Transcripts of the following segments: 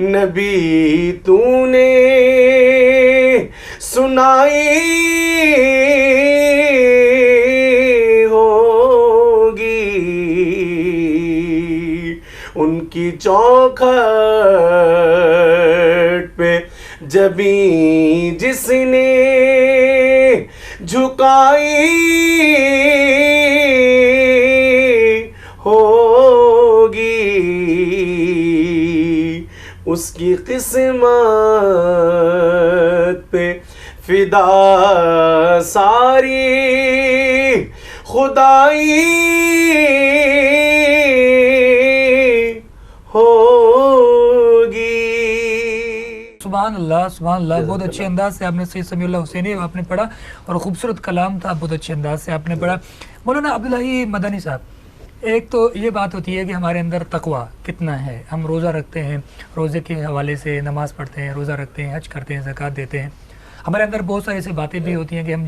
نبی تو نے سنائی ہوگی، ان کی چوکھٹ پہ جبیں جس نے جھکائی ہوگی، اس کی قسمت پہ فدا ساری خدائی ہوگی۔ سبحان اللہ سبحان اللہ، بہت اچھے انداز سے آپ نے سید سمیع اللہ حسینی آپ نے پڑھا، اور خوبصورت کلام تھا، بہت اچھے انداز سے آپ نے پڑھا۔ مولانا عبداللہ مدنی صاحب، ایک تو یہ بات ہوتی ہے کہ ہمارے اندر تقویٰ کتنا ہے، ہم روزہ رکھتے ہیں، روزے کے حوالے سے نماز پڑھتے ہیں، روزہ رکھتے ہیں، حج کرتے ہیں، زکوٰۃ دیتے ہیں، ہمارے اندر بہت ساری ایسی باتیں بھی ہوتی ہیں کہ ہم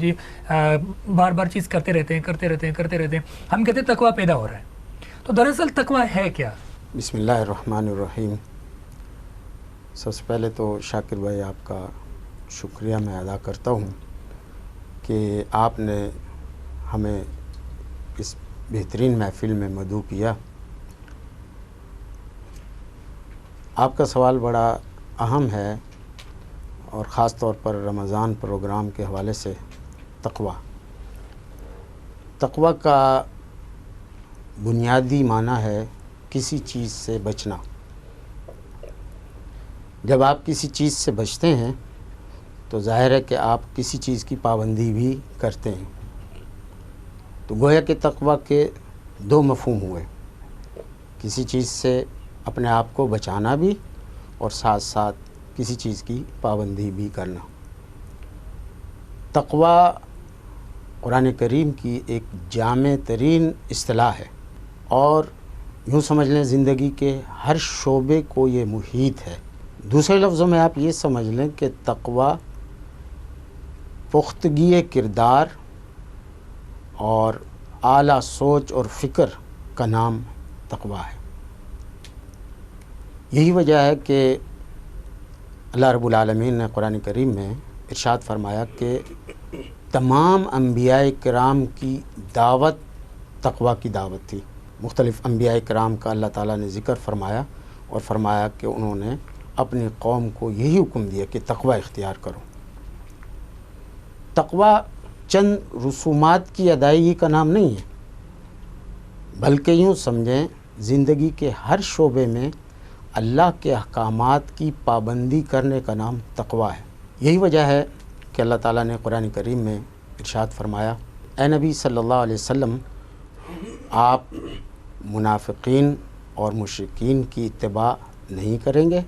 بار بار چیز کرتے رہتے ہیں، ہم کہتے ہیں تقویٰ پیدا ہو رہا ہے، تو دراصل تقویٰ ہے کیا؟ بسم اللہ الرحمن الرحیم۔ سب سے پہلے تو شاکر بھائی آپ کا شکریہ میں ادا کرتا ہوں کہ آپ نے ہمیں اس بہترین محفل میں مدعو کیا۔ آپ کا سوال بڑا اہم ہے، اور خاص طور پر رمضان پروگرام کے حوالے سے تقویٰ کا بنیادی معنی ہے کسی چیز سے بچنا۔ جب آپ کسی چیز سے بچتے ہیں تو ظاہر ہے کہ آپ کسی چیز کی پابندی بھی کرتے ہیں، تو گویا کہ تقویٰ کے دو مفہوم ہوئے، کسی چیز سے اپنے آپ کو بچانا بھی اور ساتھ ساتھ کسی چیز کی پابندی بھی کرنا۔ تقویٰ قرآن کریم کی ایک جامع ترین اصطلاح ہے، اور یوں سمجھ لیں زندگی کے ہر شعبے کو یہ محیط ہے۔ دوسرے لفظوں میں آپ یہ سمجھ لیں کہ تقویٰ پختگی کردار اور اعلیٰ سوچ اور فکر کا نام تقویٰ ہے۔ یہی وجہ ہے کہ اللہ رب العالمین نے قرآن کریم میں ارشاد فرمایا کہ تمام انبیاء کرام کی دعوت تقویٰ کی دعوت تھی۔ مختلف انبیاء کرام کا اللہ تعالیٰ نے ذکر فرمایا، اور فرمایا کہ انہوں نے اپنی قوم کو یہی حکم دیا کہ تقویٰ اختیار کرو۔ تقویٰ چند رسومات کی ادائیگی کا نام نہیں ہے، بلکہ یوں سمجھیں زندگی کے ہر شعبے میں اللہ کے احکامات کی پابندی کرنے کا نام تقویٰ ہے۔ یہی وجہ ہے کہ اللہ تعالیٰ نے قرآن کریم میں ارشاد فرمایا، اے نبی صلی اللہ علیہ وسلم، آپ منافقین اور مشرکین کی اتباع نہیں کریں گے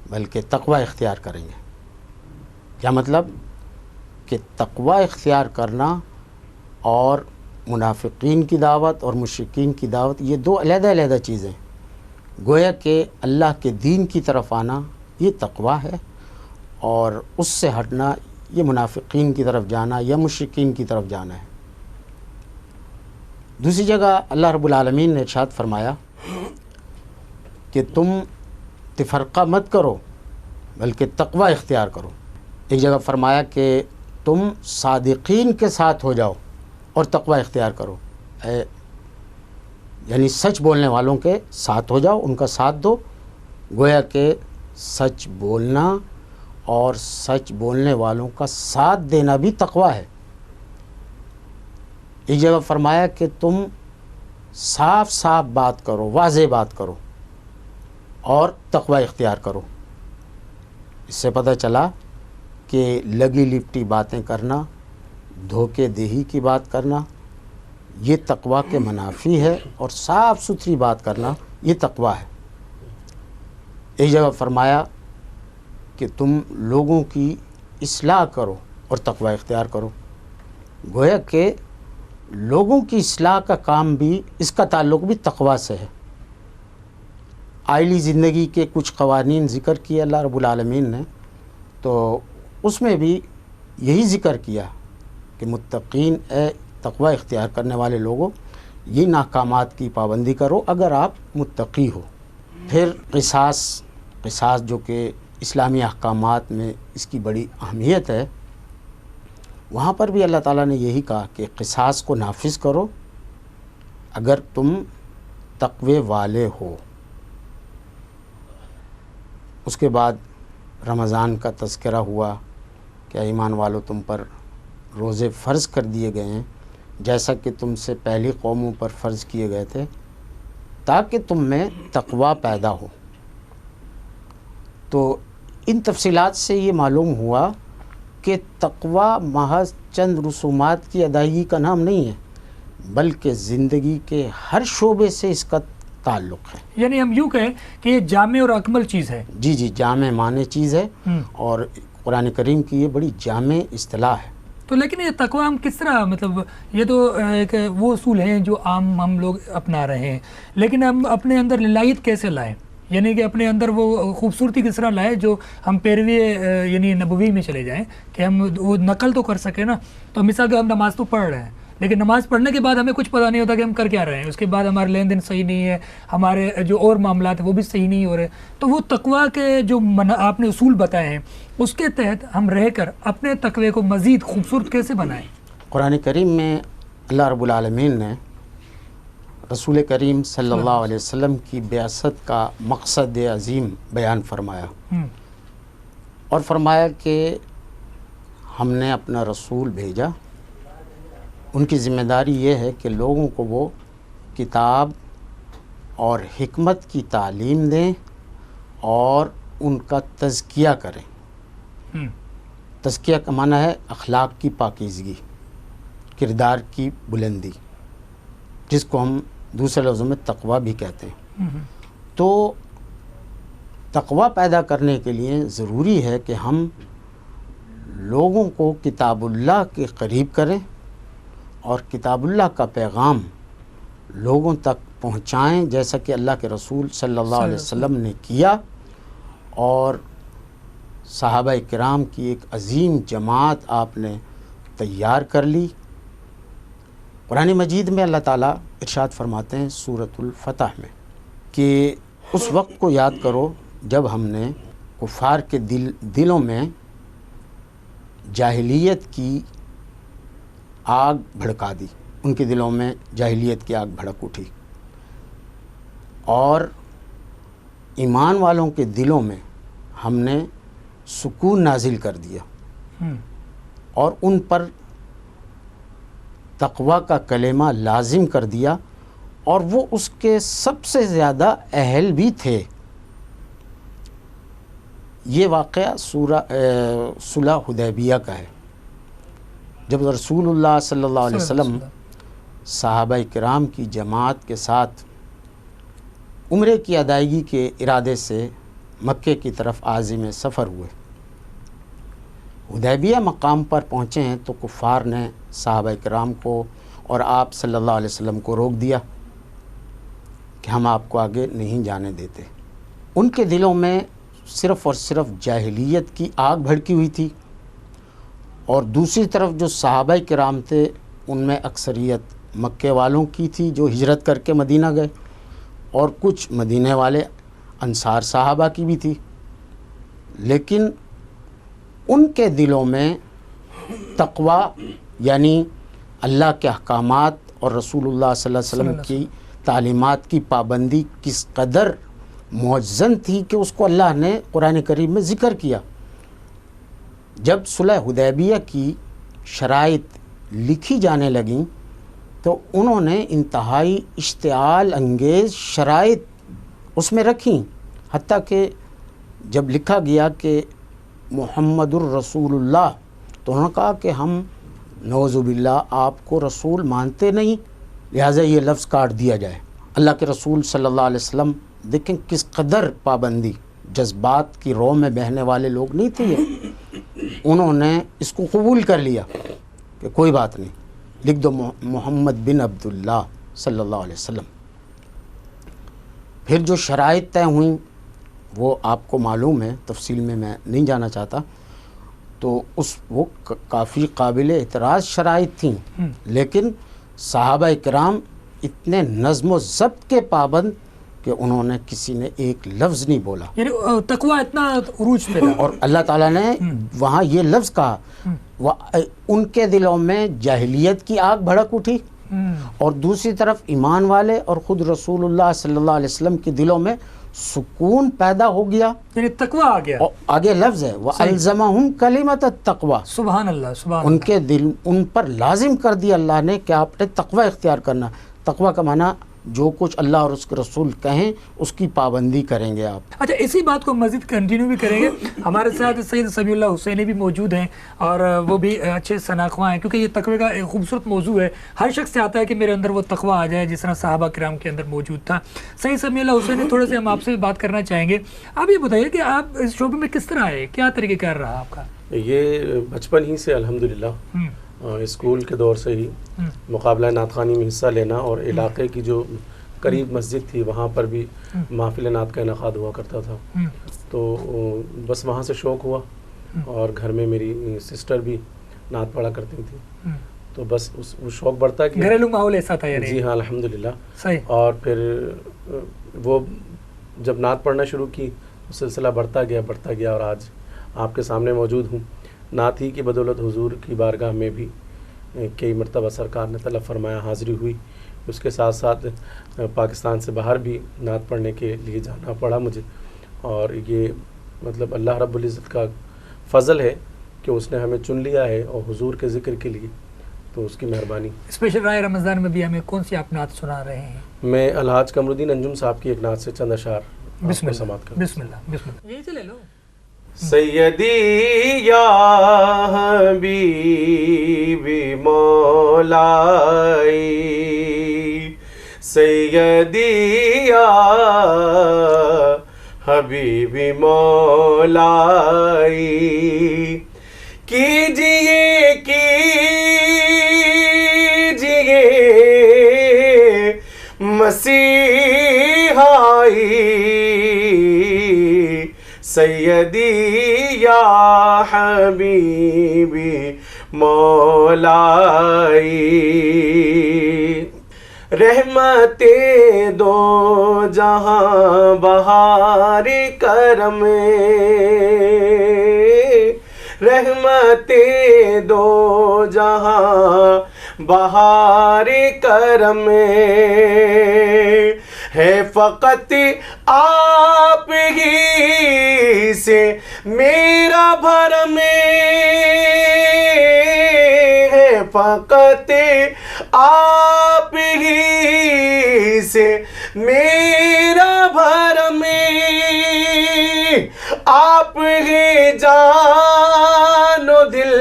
بلکہ تقویٰ اختیار کریں گے۔ کیا مطلب؟ کہ تقویٰ اختیار کرنا اور منافقین کی دعوت اور مشرکین کی دعوت یہ دو علیحدہ علیحدہ چیزیں، گویا کہ اللہ کے دین کی طرف آنا یہ تقویٰ ہے، اور اس سے ہٹنا یہ منافقین کی طرف جانا یا مشرکین کی طرف جانا ہے۔ دوسری جگہ اللہ رب العالمین نے ارشاد فرمایا کہ تم تفرقہ مت کرو بلکہ تقویٰ اختیار کرو۔ ایک جگہ فرمایا کہ تم صادقین کے ساتھ ہو جاؤ اور تقویٰ اختیار کرو، یعنی سچ بولنے والوں کے ساتھ ہو جاؤ، ان کا ساتھ دو۔ گویا کہ سچ بولنا اور سچ بولنے والوں کا ساتھ دینا بھی تقویٰ ہے۔ ایک جگہ فرمایا کہ تم صاف صاف بات کرو، واضح بات کرو اور تقویٰ اختیار کرو۔ اس سے پتہ چلا کہ لگی لپٹی باتیں کرنا، دھوکے دہی کی بات کرنا یہ تقویٰ کے منافی ہے، اور صاف ستھری بات کرنا یہ تقویٰ ہے۔ ایک جگہ فرمایا کہ تم لوگوں کی اصلاح کرو اور تقویٰ اختیار کرو۔ گویا کہ لوگوں کی اصلاح کا کام بھی، اس کا تعلق بھی تقویٰ سے ہے۔ آئلی زندگی کے کچھ قوانین ذکر کیے اللہ رب العالمین نے، تو اس میں بھی یہی ذکر کیا کہ متقین، اے تقویٰ اختیار کرنے والے لوگوں، یہ احکامات کی پابندی کرو اگر آپ متقی ہو۔ پھر قصاص قصاص جو کہ اسلامی احکامات میں اس کی بڑی اہمیت ہے، وہاں پر بھی اللہ تعالیٰ نے یہی کہا کہ قصاص کو نافذ کرو اگر تم تقوی والے ہو۔ اس کے بعد رمضان کا تذکرہ ہوا کہ ایمان والو تم پر روزے فرض کر دیے گئے ہیں جیسا کہ تم سے پہلی قوموں پر فرض کیے گئے تھے تاکہ تم میں تقوی پیدا ہو۔ تو ان تفصیلات سے یہ معلوم ہوا کہ تقوی محض چند رسومات کی ادائیگی کا نام نہیں ہے، بلکہ زندگی کے ہر شعبے سے اس کا تعلق ہے۔ یعنی ہم یوں کہیں کہ یہ جامع اور اکمل چیز ہے۔ جی جامع معنی چیز ہے، اور قرآن کریم کی یہ بڑی جامع اصطلاح ہے۔ تو لیکن یہ تقوی ہم کس طرح، مطلب یہ تو ایک وہ اصول ہیں جو عام ہم لوگ اپنا رہے ہیں، لیکن ہم اپنے اندر للہیت کیسے لائیں؟ یعنی کہ اپنے اندر وہ خوبصورتی کس طرح لائیں جو ہم پیروی یعنی نبوی میں چلے جائیں کہ ہم وہ نقل تو کر سکیں نا۔ تو مثال کہ ہم نماز تو پڑھ رہے ہیں، لیکن نماز پڑھنے کے بعد ہمیں کچھ پتہ نہیں ہوتا کہ ہم کر کیا رہے ہیں، اس کے بعد ہمارے لین دین صحیح نہیں ہے، ہمارے جو اور معاملات ہیں وہ بھی صحیح نہیں ہو رہے۔ تو وہ تقوی کے جو آپ نے اصول بتائے ہیں اس کے تحت ہم رہ کر اپنے تقوی کو مزید خوبصورت کیسے بنائیں؟ قرآن کریم میں اللہ رب العالمین نے رسول کریم صلی اللہ علیہ وسلم کی بعثت کا مقصد عظیم بیان فرمایا، اور فرمایا کہ ہم نے اپنا رسول بھیجا، ان کی ذمہ داری یہ ہے کہ لوگوں کو وہ کتاب اور حکمت کی تعلیم دیں اور ان کا تزکیہ کریں۔ تزکیہ کا معنی ہے اخلاق کی پاکیزگی، کردار کی بلندی، جس کو ہم دوسرے لفظوں میں تقوی بھی کہتے ہیں۔ تو تقوی پیدا کرنے کے لیے ضروری ہے کہ ہم لوگوں کو کتاب اللہ کے قریب کریں اور کتاب اللہ کا پیغام لوگوں تک پہنچائیں، جیسا کہ اللہ کے رسول صلی اللہ علیہ وسلم نے کیا، اور صحابہ کرام کی ایک عظیم جماعت آپ نے تیار کر لی۔ قرآن مجید میں اللہ تعالیٰ ارشاد فرماتے ہیں سورۃ الفتح میں کہ اس وقت کو یاد کرو جب ہم نے کفار کے دلوں میں جاہلیت کی آگ بھڑکا دی، ان کے دلوں میں جاہلیت کی آگ بھڑک اٹھی، اور ایمان والوں کے دلوں میں ہم نے سکون نازل کر دیا اور ان پر تقوی کا کلمہ لازم کر دیا، اور وہ اس کے سب سے زیادہ اہل بھی تھے۔ یہ واقعہ صلح حدیبیہ کا ہے، جب رسول اللہ صلی اللہ علیہ وسلم صحابہ کرام کی جماعت کے ساتھ عمرے کی ادائیگی کے ارادے سے مکے کی طرف عازم سفر ہوئے، حدیبیہ مقام پر پہنچے ہیں تو کفار نے صحابہ کرام کو اور آپ صلی اللہ علیہ وسلم کو روک دیا کہ ہم آپ کو آگے نہیں جانے دیتے۔ ان کے دلوں میں صرف اور صرف جاہلیت کی آگ بھڑکی ہوئی تھی، اور دوسری طرف جو صحابہ کرام تھے ان میں اکثریت مکے والوں کی تھی جو ہجرت کر کے مدینہ گئے، اور کچھ مدینے والے انصار صحابہ کی بھی تھی، لیکن ان کے دلوں میں تقوی یعنی اللہ کے احکامات اور رسول اللہ صلی اللہ علیہ وسلم کی تعلیمات کی پابندی کس قدر معزن تھی کہ اس کو اللہ نے قرآن کریم میں ذکر کیا۔ جب صلح حدیبیہ کی شرائط لکھی جانے لگیں تو انہوں نے انتہائی اشتعال انگیز شرائط اس میں رکھیں، حتیٰ کہ جب لکھا گیا کہ محمد الرسول اللہ تو انہوں نے کہا کہ ہم نعوذ باللہ آپ کو رسول مانتے نہیں، لہٰذا یہ لفظ کاٹ دیا جائے۔ اللہ کے رسول صلی اللہ علیہ وسلم دیکھیں کس قدر پابندی، جذبات کی رو میں بہنے والے لوگ نہیں تھے یہ، انہوں نے اس کو قبول کر لیا کہ کوئی بات نہیں، لکھ دو محمد بن عبداللہ صلی اللہ علیہ وسلم۔ پھر جو شرائط طے ہوئیں وہ آپ کو معلوم ہے، تفصیل میں نہیں جانا چاہتا، تو وہ کافی قابل اعتراض شرائط تھیں، لیکن صحابہ کرام اتنے نظم و ضبط کے پابند کہ انہوں نے کسی نے ایک لفظ نہیں بولا، یعنی تقوی اتنا عروج پہ تھا. اور اللہ تعالیٰ نے وہاں یہ لفظ کہا، ان کے دلوں میں جاہلیت کی آگ بھڑک اٹھی، اور دوسری طرف ایمان والے اور خود رسول اللہ صلی اللہ علیہ وسلم کے دلوں میں سکون پیدا ہو گیا. یعنی تقوی آ گیا. اور آگے لفظ ہے وَأَلْزَمَهُمْ كَلِمَةَ التَّقْوَى، سبحان اللہ سبحان ان اللہ. کے دل ان پر لازم کر دیا اللہ نے کہ آپ نے تقوی اختیار کرنا. تقوی کا معنی جو کچھ اللہ اور اس کے رسول کہیں اس کی پابندی کریں گے آپ. اچھا اسی بات کو مزید کنٹینیو بھی کریں گے. ہمارے ساتھ سید سمیع اللہ حسینی بھی موجود ہیں اور وہ بھی اچھے شناخواں ہیں، کیونکہ یہ تقوی کا ایک خوبصورت موضوع ہے. ہر شخص چاہتا ہے کہ میرے اندر وہ تقوی آ جائے جس طرح صحابہ کرام کے اندر موجود تھا. سید سمیع اللہ حسینی، تھوڑے سے ہم آپ سے بات کرنا چاہیں گے. آپ یہ بتائیے کہ آپ اس شعبے میں کس طرح آئے، کیا طریقہ کار رہا آپ کا؟ یہ بچپن ہی سے الحمدللہ اسکول کے دور سے ہی مقابلہ نعت خوانی میں حصہ لینا، اور علاقے کی جو قریب مسجد تھی وہاں پر بھی محفل نعت کا انعقاد ہوا کرتا تھا. تو بس وہاں سے شوق ہوا، اور گھر میں میری سسٹر بھی نعت پڑھا کرتی تھی، تو بس وہ شوق بڑھتا کہ گھریلو ماحول ایسا تھا یعنی. جی ہاں الحمدللہ. صحیح. اور پھر وہ جب نعت پڑھنا شروع کی سلسلہ بڑھتا گیا اور آج آپ کے سامنے موجود ہوں. نعت ہی کی بدولت حضور کی بارگاہ میں بھی کئی مرتبہ سرکار نے طلب فرمایا، حاضری ہوئی. اس کے ساتھ ساتھ پاکستان سے باہر بھی نعت پڑھنے کے لیے جانا پڑا مجھے، اور یہ مطلب اللہ رب العزت کا فضل ہے کہ اس نے ہمیں چن لیا ہے اور حضور کے ذکر کے لیے، تو اس کی مہربانی. اسپیشل رائے رمضان میں بھی ہمیں کون سی آپ نعت سنا رہے ہیں؟ میں الحاج قمر الدین انجم صاحب کی ایک نعت سے چند اشعار بسم اللہ سماعت کروں. بسم اللہ بسم اللہ. یہی سے لے لو. سیدی یا حبیبی مولائی، سیدی یا حبیبی مولائی، کیجئے مسیحائی، سیدی یا حبیبی مولائی، رحمتیں دو جہاں بہار کرم، رحمتیں دو جہاں بہار کرم، ہے فقط آپ ہی سے میرا بھرم، ہے فقط آپ ہی سے میرا بھرم، آپ ہی جان و دل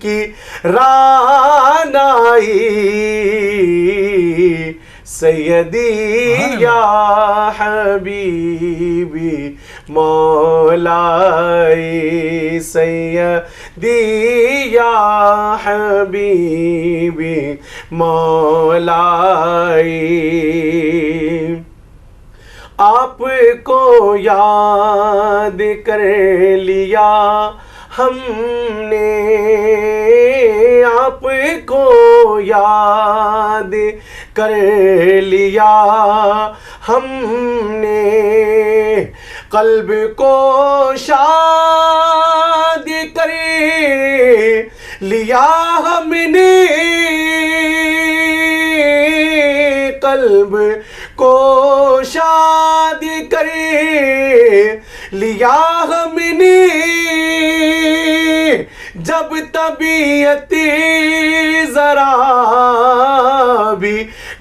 کی رانائی، سیدی یا حبیبی مولائی، سیدی یا حبیبی مولائی، آپ کو یاد کر لیا ہم نے، آپ کو یاد کر لیا ہم نے، قلب کو شاد کر لیا ہم نے، قلب کو شاد کر لیا ہم نے، جب طبیعت ذرا بھی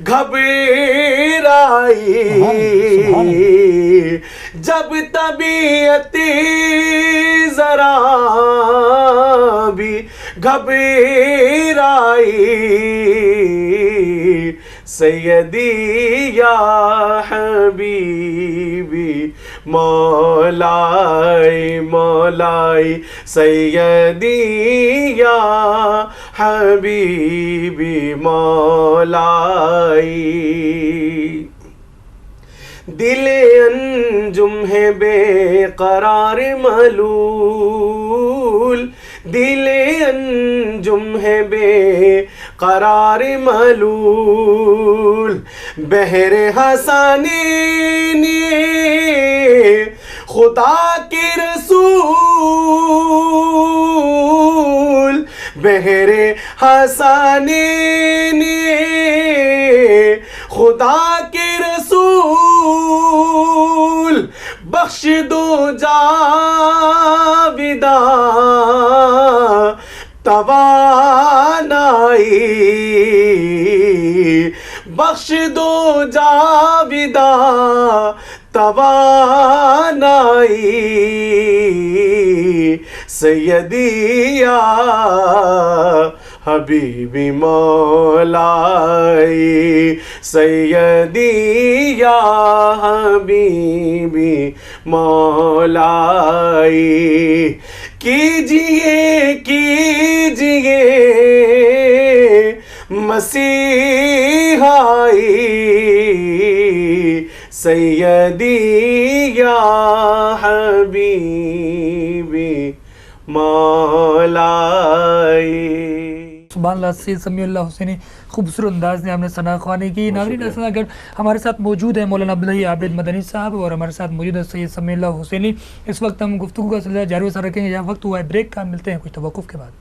گھبرائی، جب طبیعت ذرا بھی گھبرائی، سیدی یا حبیبی مولائی، مولائی، سیدی یا حبیبی مولائی، دل انجم ہے بے قرار ملول، دل انجم ہے بے قرار ملول بحر حسنین خدا کے رسول بحر حسنین خدا کے رسول بخش دو جاویداں توانائی بخش دو جاویداں توانائی سیدی یا حبیبی مولائی سیدی یا حبیبی مولائی کیجئے کیجئے مسیحائی سیدی یا حبیبی مولائی. سبحان اللہ. سید سمیع اللہ حسینی خوبصورت انداز نے ہم نے ثنا خوانی کی. ناظرین ایسا اگر ہمارے ساتھ موجود ہیں مولانا عبدالحی عابد مدنی صاحب اور ہمارے ساتھ موجود ہے سید سمیع اللہ حسینی. اس وقت ہم گفتگو کا سلسلہ جاری و ساری رکھیں گے. یہاں وقت ہوا ہے بریک کا, ملتے ہیں کچھ توقف کے بعد.